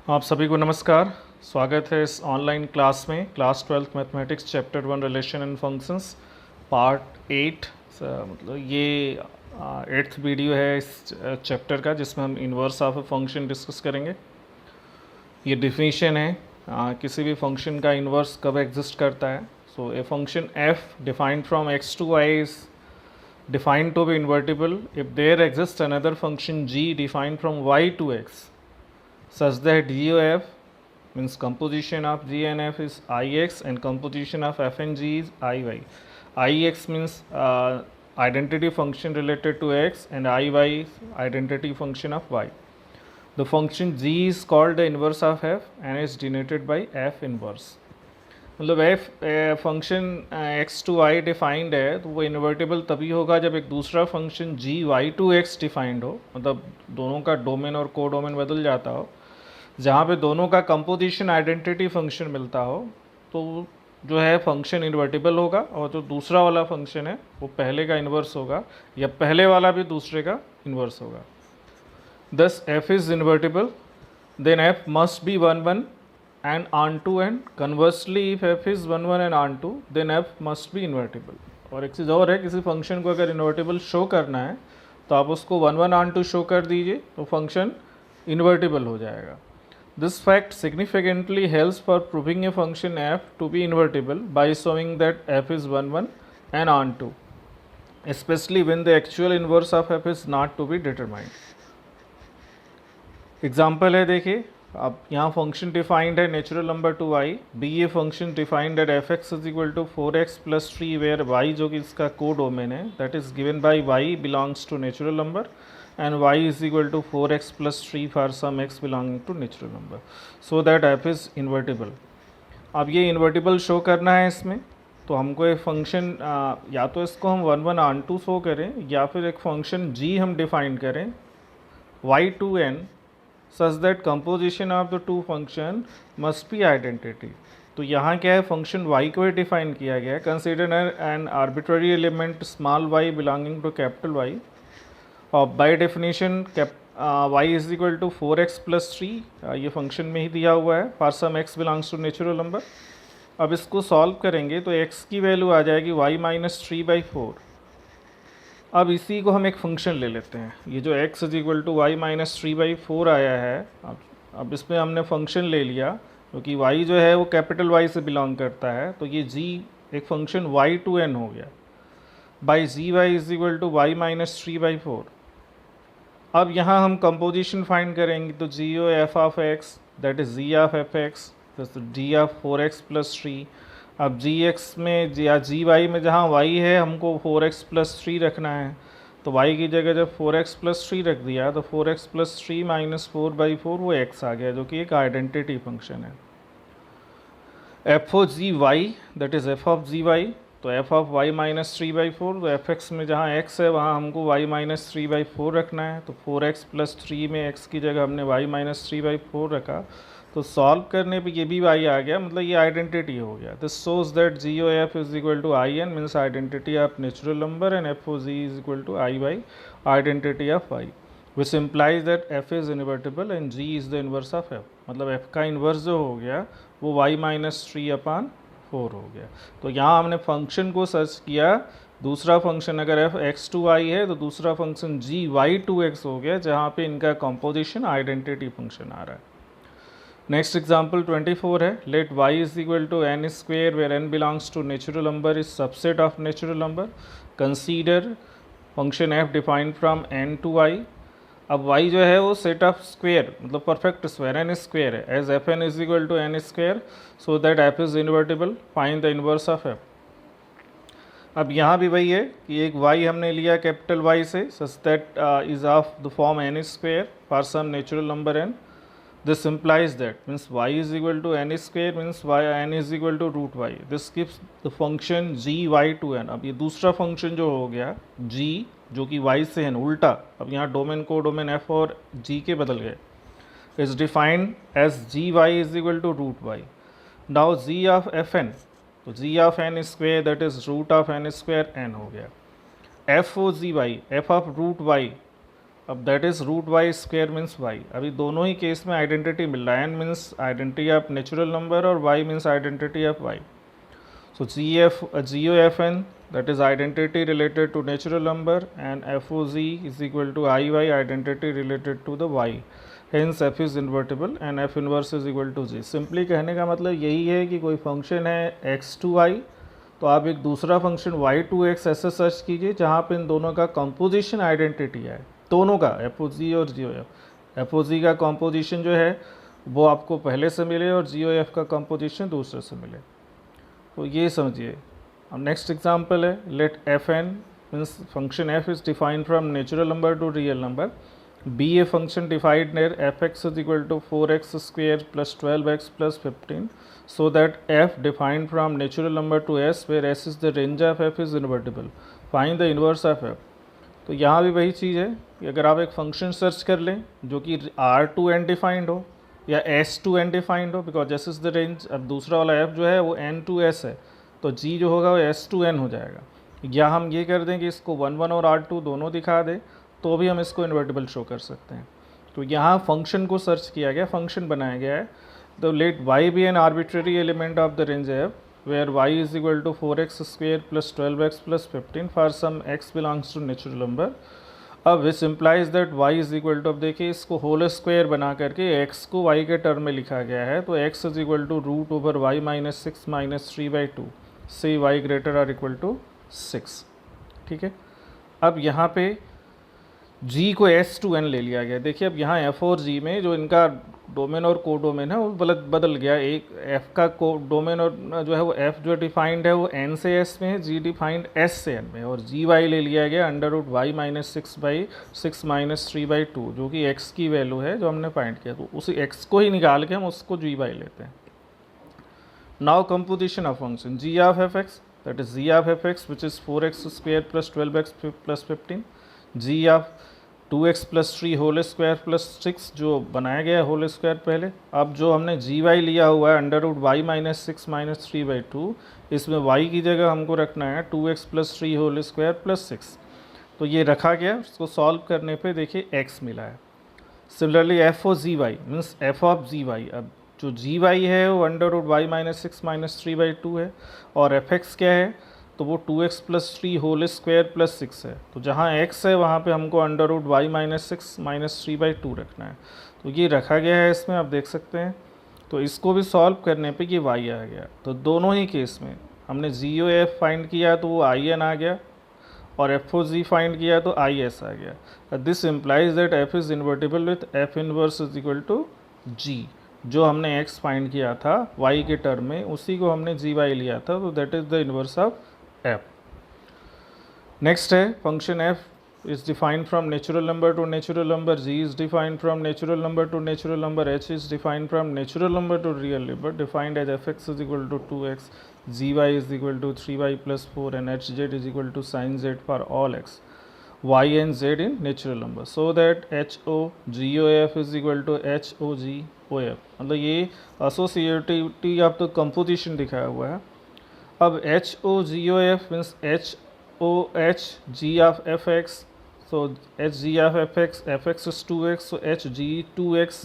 आप सभी को नमस्कार। स्वागत है इस ऑनलाइन क्लास में। Class 12th mathematics chapter 1 relation and functions part 8। मतलब ये 8th वीडियो है इस चैप्टर का, जिसमें हम inverse of a function discuss करेंगे। ये डिफिनीशन है किसी भी फंक्शन का इन्वर्स कब एग्जिस्ट करता है। So a function f defined from X to Y is defined to be invertible if there exists another function g defined from y to x such that g of f means composition of g and f is ix and composition of f and g is iy. Ix means identity function related to x and iy is identity function of y. The function g is called the inverse of f and is denoted by f inverse. मतलब F function X to Y defined है तो वो invertible तभी होगा जब एक दूसरा function G Y to X defined हो, मतलब दोनों का डोमेन और को डोमेन बदल जाता हो, जहाँ पे दोनों का कंपोजिशन आइडेंटिटी फंक्शन मिलता हो, तो जो है फंक्शन इन्वर्टेबल होगा और जो दूसरा वाला फंक्शन है वो पहले का इन्वर्स होगा या पहले वाला भी दूसरे का इन्वर्स होगा। दस F is invertible then F must be 1 1 and onto, and conversely if f is 1 1 and onto then f must be invertible। और एक चीज़ और है, किसी फंक्शन को अगर इन्वर्टिबल शो करना है तो आप उसको 1 1 onto शो कर दीजिए तो फंक्शन इन्वर्टिबल हो जाएगा। This fact significantly helps for proving a function f to be invertible by showing that f is 1 1 and onto, especially when the actual inverse of f is not to be determined। Example है, देखिए अब यहाँ function defined है natural number to Y, be a function defined at F X is equal to 4x+3 where Y जो कि इसका को domain है that is given by Y belongs to natural number and Y is equal to 4x+3 for some x belonging to natural number, so that F is invertible. अब ये invertible show करना है इसमें, तो हमको एक फंक्शन या तो इसको हम 1 1 onto शो करें या फिर एक फंक्शन g हम डिफाइन करें y2n such that composition of the two function must be identity। तो यहाँ क्या है, फंक्शन y को डिफाइन किया गया है, consider an arbitrary element small y belonging to capital y और by definition y is equal to 4x+3 ये फंक्शन में ही दिया हुआ है for some x belongs to natural number. अब इसको सॉल्व करेंगे तो x की वैल्यू आ जाएगी y-3/4। अब इसी को हम एक फंक्शन ले लेते हैं, ये जो x is equal to y-3/4 आया है, अब इसमें हमने फंक्शन ले लिया क्योंकि y जो है वो कैपिटल Y से बिलोंग करता है, तो ये g एक फंक्शन y2n हो गया by G Y is equal to y-3/4। अब यहाँ हम कंपोजिशन फाइंड करेंगे तो g o f of x that is g of F X d of 4x+3। अब जी एक्स में या जी वाई में जहाँ वाई है हमको 4x+3 रखना है, तो y की जगह जब 4x+3 रख दिया तो 4x+3 - 4/4 वो x आ गया जो कि एक आइडेंटिटी फंक्शन है। F o ji Y that is F of ji Y, तो एफ ऑफ y-3/4, तो एफ एक्स में जहाँ x है वहाँ हमको y-3/4 रखना है, तो 4x+3 में x की जगह हमने y-3/4 रखा, तो सॉल्व करने पे ये भी y आ गया, मतलब ये आइडेंटिटी हो गया। This shows that G o F is equal to I N means identity of natural number and F o G is equal to I Y identity of y, which implies that f is invertible and g is the inverse of f। मतलब f का inverse जो हो गया वो y-3/4 हो गया। तो यहाँ हमने फंक्शन को सर्च किया, दूसरा फंक्शन अगर f x2y है तो दूसरा फंक्शन g y2x हो गया, जहाँ पे इनका कंपोजिशन आइडेंटिटी फंक्शन आ रहा है। नेक्स्ट एग्जाम्पल 24 है, let y is equal to n square where n belongs to natural number is subset of natural number, consider function f defined from n to y। अब y जो है वो set of square मतलब perfect square n square है, as F N is equal to n square so that f is invertible, find the inverse of f। अब यहाँ भी वही है कि एक y हमने लिया कैपिटल Y से such that is of the form n square for some natural number n। This implies that means y is equal to n square means n is equal to root y. This gives the function g y2n। अब ये दूसरा function जो हो गया g जो कि y से है उल्टा, अब यहाँ डोमेन को डोमेन f और g के बदल गए, is defined as gy is equal to root y। Now g of fn, तो g of n square that is root of n square n हो गया। f o gy f of root y अब that is root y square means y. अभी दोनों ही case में identity मिल रहा है, n means identity of natural number और y means identity of y. So GOFN, that is identity related to natural number, and FOZ is equal to IY, identity related to the Y. Hence F is invertible and F inverse is equal to G. Simply कहने का मतलब यही है कि कोई function है x to y, तो आप एक दूसरा फंक्शन y to x ऐसे सर्च कीजिए जहाँ पे इन दोनों का कंपोजिशन आइडेंटिटी है, दोनों का FOZ और GOF। FOZ का कंपोजिशन जो है वो आपको पहले से मिले और GOF का कंपोजिशन दूसरे से मिले, तो ये समझिए। अब नेक्स्ट एग्जांपल है, let F N means function F is defined from natural number to real number, be a function defined near F X is equal to 4x square plus 12x plus 15, so that F defined from natural number to S where S is the range of F is invertible, find the inverse of F. तो यहाँ भी वही चीज़ है कि अगर आप एक function search कर लें जो कि आर टू एन डिफाइंड हो या एस टू एन डिफाइंड हो, because S is the range, अब दूसरा वाला एफ जो है वो एन टू एस है, तो जी जो होगा वो एस टू एन हो जाएगा। या हम ये कर दें कि इसको 1 1 और R2 दोनों दिखा दें तो भी हम इसको इन्वर्टिबल शो कर सकते हैं। तो यहाँ फंक्शन को सर्च किया गया, फंक्शन बनाया गया है, तो let y be an arbitrary element of the range f where y is equal to 4x square plus 12x plus 15 for some x belongs to natural number. अब which implies that y is equal to, अब देखिए इसको whole square बना करके x को y के term में लिखा गया है, तो x is equal to root over y minus 6 minus 3/2 से y greater or equal to 6। ठीक है, अब यहाँ पे g को s टू n ले लिया गया। देखिए अब यहाँ f और g में जो इनका डोमेन और को डोमेन है वो बदल गया। एक f का को डोमेन और जो है वो f जो डिफाइंड है वो n से s में है, g डिफाइंड s से n में, और gy ले लिया गया under root y minus 6/6 minus 3/2 जो कि x की वैल्यू है जो हमने फाइंड किया, तो उसी x को ही निकाल के हम उसको gy लेते हैं। Now composition of function g of fx, that is g of fx which is 4x square plus 12x plus 15, g of 2x plus 3 whole square plus 6 जो बनाया गया है होल स्क्वायर पहले। अब जो हमने जी वाई लिया हुआ है under root y minus 6 minus 3/2, इसमें y की जगह हमको रखना है 2x plus 3 whole square plus 6, तो ये रखा गया। इसको सॉल्व करने पे देखिए x मिला है। Similarly f o ji y means f of ji y, अब जो जी वाई है वो under root y minus 6 minus 3/2 है, और एफ एक्स क्या है तो वो 2x plus 3 whole square plus 6 है, तो जहाँ x है वहाँ पे हमको under root y minus 6 minus 3/2 रखना है, तो ये रखा गया है इसमें, आप देख सकते हैं। तो इसको भी सॉल्व करने पे ये y आ गया। तो दोनों ही केस में हमने GOF फाइंड किया तो वो IN आ गया, और FOZ फाइंड किया तो IS आ गया। This implies that f is invertible with f inverse is equal to g। जो हमने x फाइंड किया था y के टर्म में उसी को हमने GY लिया था, तो that is the inverse of f। Next है function f is defined from natural number to natural number, g is defined from natural number to natural number, h is defined from natural number to real number, defined as fx is equal to 2x, gy is equal to 3y plus 4 and hz is equal to sin z for all x, y and z in natural number, so that HOGOF is equal to HOGOF। मतलब ये associativity of the composition दिखाया हुआ है। अब HOGOF means HOH G of fx, so HG of fx is 2x, so HG 2x।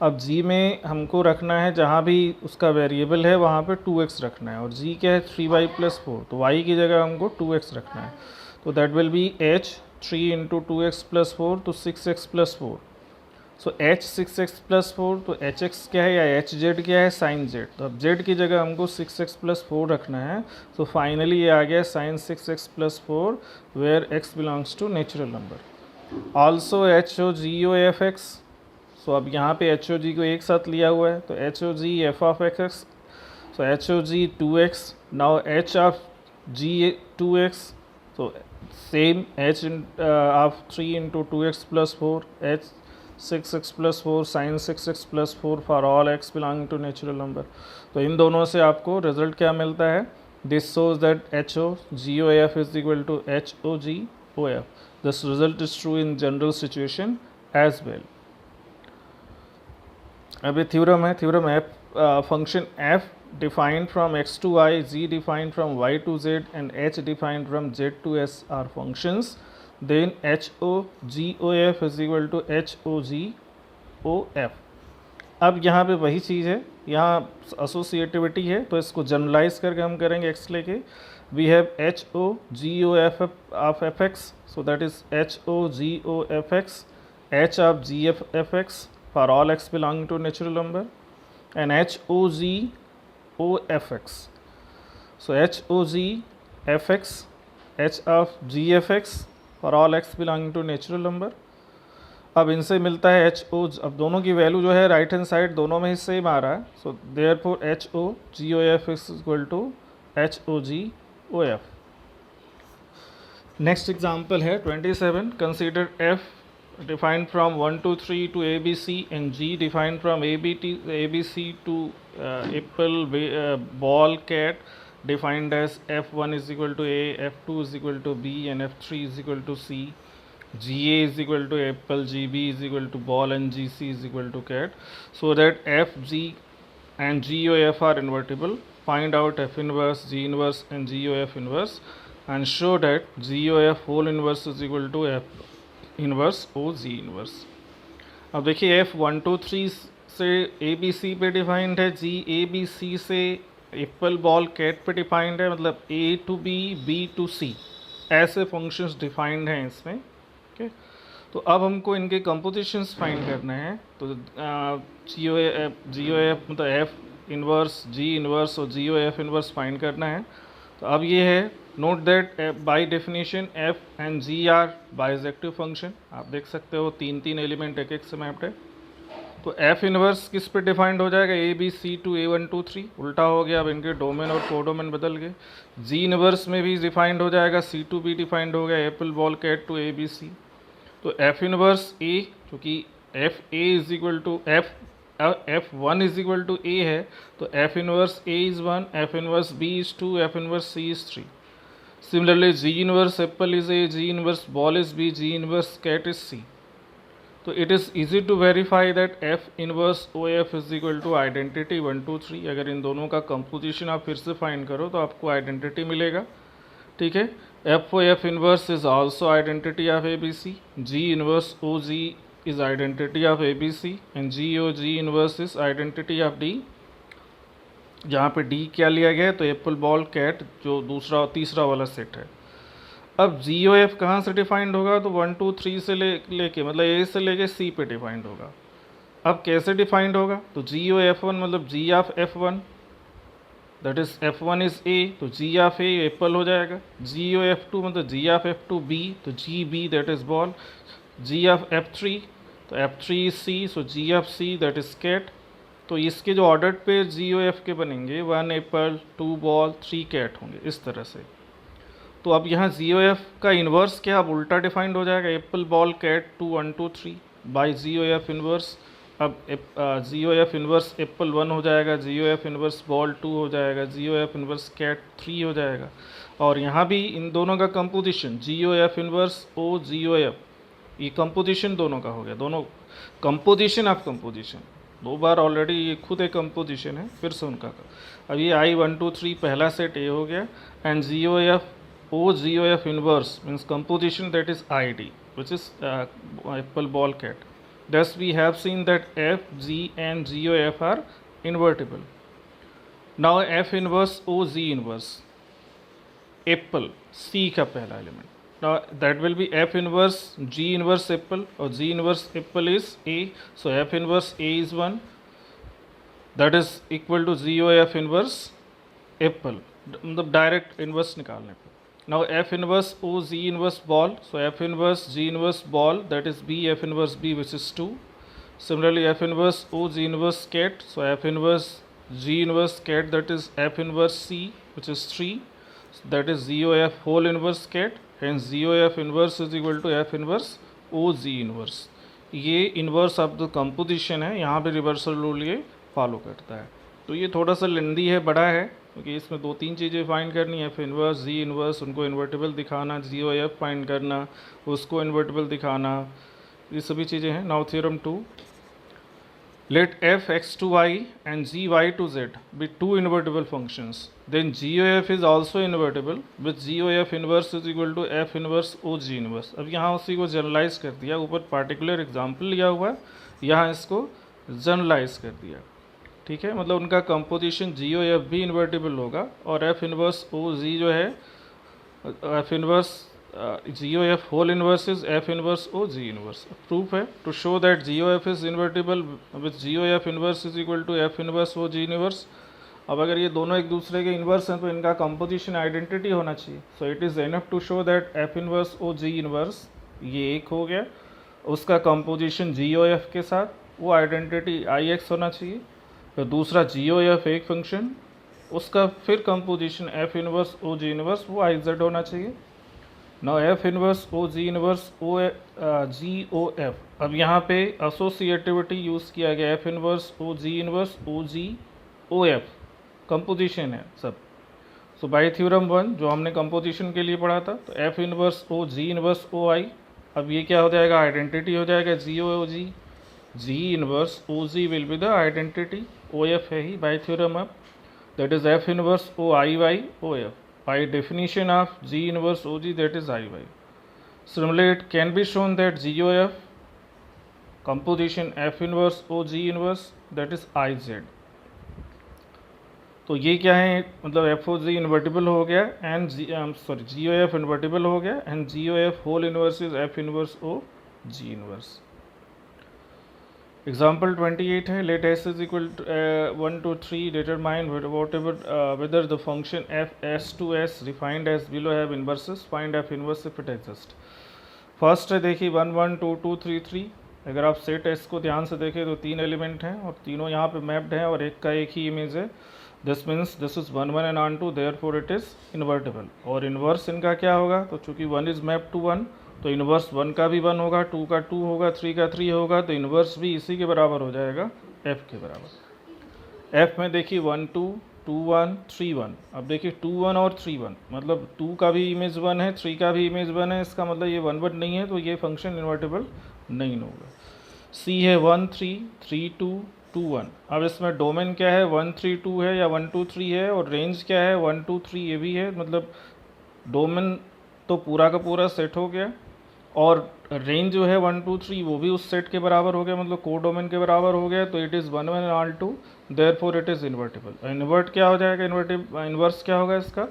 अब g में हमको रखना है जहाँ भी उसका वेरिएबल है वहाँ पे 2x रखना है, और g क्या है 3y प्लस 4, तो y की जगह हमको 2x रखना है, तो that will be h 3 into 2x plus 4 तो 6x प्लस 4, सो h 6x प्लस 4, तो hx क्या है या hz क्या है sin z, तो अब z की जगह हमको 6x प्लस 4 रखना है, तो फाइनली ये आ गया sin 6x plus 4 where x belongs to natural number. Also HOGOFX, सो अब यहाँ पे HOG को एक साथ लिया हुआ है, तो HOG f of x, so HOG 2x, now h of g 2x, so same h of 3 into 2x plus 4, h 6x plus 4 sin 6x plus 4 for all x belonging to natural number। तो इन दोनों से आपको result क्या मिलता है, this shows that HOGOF is equal to HOGOF। This result is true in general situation as well। अब ये theorem है, theorem f function f defined from x to y, g defined from y to z and h defined from z to s are functions then HOGOF is equal to HOGOF। अब यहाँ पे वही चीज़ है, यहाँ associativity है, तो इसको generalise करके हम करेंगे x लेके। We have HOGOF of fx, so that is HOGOFX, H of GFFX for all x belonging to natural number, and HOGOFX. So HOGFX, H of GFX for all x belonging to natural number। अब इनसे मिलता है HO, अब दोनों की value जो है right hand side दोनों में ही सेम आ रहा है, so therefore HOGOF is equal to HOGOF। Next example है 27, consider F defined from 1 to 3 to ABC and G defined from ABC to apple, ball, cat defined as F1 is equal to A, F2 is equal to B and F3 is equal to C, GA is equal to apple, GB is equal to ball and GC is equal to cat, so that F, G and GOF are invertible. Find out F inverse, G inverse and GOF inverse and show that GOF whole inverse is equal to F inverse o g inverse. अब देखिए F1 2 3 से ABC पे defined है, ABC से Apple, ball, cat पे defined है, मतलब A to B, B to C ऐसे फंक्शंस डिफाइंड हैं इसमें। ओके, तो अब हमको इनके कंपोजिशंस फाइंड करने हैं। तो GOF मतलब F इनवर्स, G इनवर्स और GOF इनवर्स फाइंड करना है। तो अब ये है, note that by definition F and G are bijective function. आप देख सकते हो तीन तीन एलिमेंट एक एक से मैप्ड है। तो F इनवर्स किस पे डिफाइंड हो जाएगा, ABC to A1 2 3, उल्टा हो गया, अब इनके डोमेन और कोडोमेन बदल गए। G इनवर्स में भी डिफाइंड हो जाएगा, C to B डिफाइंड हो गया, apple, ball, cat to ABC। तो F इनवर्स A, क्योंकि FA is equal to F1 is equal to A है, तो F inverse A is 1, F inverse B is 2, F inverse C is 3। Similarly, G inverse apple is A, G inverse ball is B, G inverse cat is C. तो it is easy to verify that F inverse OF is equal to identity 1 2 3। अगर इन दोनों का composition आप फिर से find करो तो आपको आइडेंटिटी मिलेगा। ठीक है, FOF inverse is also identity of ABC, G inverse OG is identity of ABC and GOG inverse is identity of D। जहाँ पे डी क्या लिया गया है, तो एप्पल, बॉल, कैट जो दूसरा और तीसरा वाला सेट है। अब GOF कहाँ से डिफाइंड होगा, तो 1 2 3 से लेके मतलब A से लेके C पे डिफाइंड होगा। अब कैसे डिफाइंड होगा, तो GOF1 मतलब G of F1 that is F1 is A, तो G ऑफ A एप्पल हो जाएगा। GOF2 मतलब G ऑफ F2 B, तो GB that is ball. G of F3 तो F3 is C, so G of C that is cat. तो इसके जो order पे GOF के बनेंगे 1 एप्पल, 2 बॉल, 3 कैट होंगे इस तरह से। तो अब यहाँ GOF का इन्वर्स क्या, अब उल्टा डिफाइंड हो जाएगा, apple, ball, cat 2 1 2 3 by GOF inverse. अब GOF इन्वर्स एप्पल 1 हो जाएगा, GOF इन्वर्स बॉल 2 हो जाएगा, GOF इन्वर्स कैट 3 हो जाएगा। और यहाँ भी इन दोनों का composition GOF inverse O GOF, ये कंपोजिशन दोनों का हो गया, दोनों कंपोजिशन ऑफ कंपोजिशन, दो बार ऑलरेडी ये खुद एक कंपोजिशन है, फिर से उनका अब ये I 1 2 3 पहला सेट A हो गया and GOF O GOF inverse means composition that is ID which is apple, ball, cat. Thus we have seen that F, G and GOF are invertible. Now F inverse O G inverse Apple C का पहला element. Now that will be F inverse G inverse apple or G inverse apple is A, so F inverse A is 1 that is equal to GOF inverse apple, मतलब direct inverse निकालने पर। Now F inverse O G inverse ball, so F inverse G inverse ball that is B, F inverse B which is 2. Similarly F inverse O G inverse cat, so F inverse G inverse cat that is F inverse C which is 3, so that is GOF whole inverse cat, hence GOF inverse is equal to F inverse O G inverse। ये inverse of the composition है, यहाँ पे reversal rule ये follow करता है। तो ये थोड़ा सा लेंदी है, बड़ा है, क्योंकि इसमें दो तीन चीज़ें फाइंड करनी है, F इन्वर्स, G इन्वर्स, उनको इन्वर्टिबल दिखाना, GOF फाइंड करना, उसको इन्वर्टिबल दिखाना, ये सभी चीज़ें हैं। Now theorem 2, let f x to y and g y to z be two invertible functions, then GOF is also invertible with GOF inverse is equal to f inverse OG inverse। अब यहाँ उसी को generalise कर दिया, ऊपर particular example लिया हुआ है, यहाँ इसको जनरलाइज कर दिया। ठीक है, मतलब उनका कंपोजिशन GOF भी इन्वर्टिबल होगा और f इनवर्स OG जो है f inverse GOF whole inverse is f inverse OG inverse। Proof है to show that GOF is invertible with GOF inverse is equal to f inverse OG inverse। अब अगर ये दोनों एक दूसरे के इन्वर्स हैं तो इनका कंपोजिशन आइडेंटिटी होना चाहिए। So it is enough to show that f inverse OG inverse ये एक हो गया, उसका कंपोजिशन GOF के साथ वो आइडेंटिटी IX होना चाहिए। फिर दूसरा GOF एक फंक्शन, उसका फिर composition f inverse OG inverse वो IZ होना चाहिए। Now f inverse OG inverse GOF, अब यहाँ पे एसोसिएटिविटी यूज़ किया गया, f inverse OG inverse OG OF composition है सब। सो बाय थ्योरम 1 जो हमने कंपोजिशन के लिए पढ़ा था, तो f inverse OG inverse OI, अब ये क्या हो जाएगा, आइडेंटिटी हो जाएगा GOG, G inverse OG will be the identity, OF है ही बाय थ्योरम अब, that is f inverse OI OF by definition of G inverse OG, that is IY। Similarly, it can be shown that GOF composition f inverse OG inverse, that is IZ। तो ये क्या है, मतलब FOG invertible हो गया and GOF invertible हो गया and GOF whole inverse is f inverse OG inverse. Example 28 है, let s is equal 1 to 3 determine whether the function f s to s defined as below have inverses, find f inverse if it exists। First है देखिए 1 1 2 2 3 3, अगर आप set s को ध्यान से देखें तो 3 एलिमेंट हैं और तीनों यहाँ पे मैप्ड हैं और एक का एक ही इमेज है। This means this is 1 1 and on 2, therefore it is invertible. और इन्वर्स इनका क्या होगा, तो चूँकि 1 इज मैप टू 1 तो इन्वर्स 1 का भी 1 होगा, 2 का 2 होगा, 3 का 3 होगा, तो इन्वर्स भी इसी के बराबर हो जाएगा, f के बराबर। f में देखिए 1 2 2 1 3 1, अब देखिए 2 1 और 3 1, मतलब 2 का भी इमेज 1 है, 3 का भी इमेज 1 है, इसका मतलब ये 1 1 नहीं है, तो ये फंक्शन इन्वर्टिबल नहीं होगा। c है 1 3 3 2 2 1, अब इसमें डोमेन क्या है, 1 3 2 है या 1 2 3 है, और रेंज क्या है 1 2 3 ये भी है, मतलब डोमेन तो पूरा का पूरा सेट हो गया और रेंज जो है 1 2 3 वो भी उस सेट के बराबर हो गया, मतलब को डोमेन के बराबर हो गया, तो it is 1 1 all 2, therefore it is invertible. Invert क्या हो जाएगा, इन्वर्स क्या होगा इसका,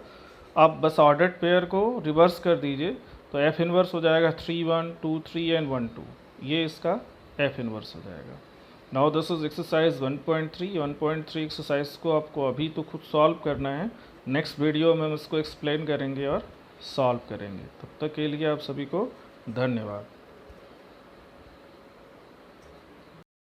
आप बस ऑर्डर्ड पेयर को रिवर्स कर दीजिए तो f इन्वर्स हो जाएगा 3 1 2 3 एंड 1 2, ये इसका f इन्वर्स हो जाएगा। Now this is exercise 1.3 exercise को आपको अभी तो खुद सॉल्व करना है, नेक्स्ट वीडियो में हम इसको एक्सप्लेन करेंगे और सॉल्व करेंगे। तब तक के लिए आप सभी को धन्यवाद।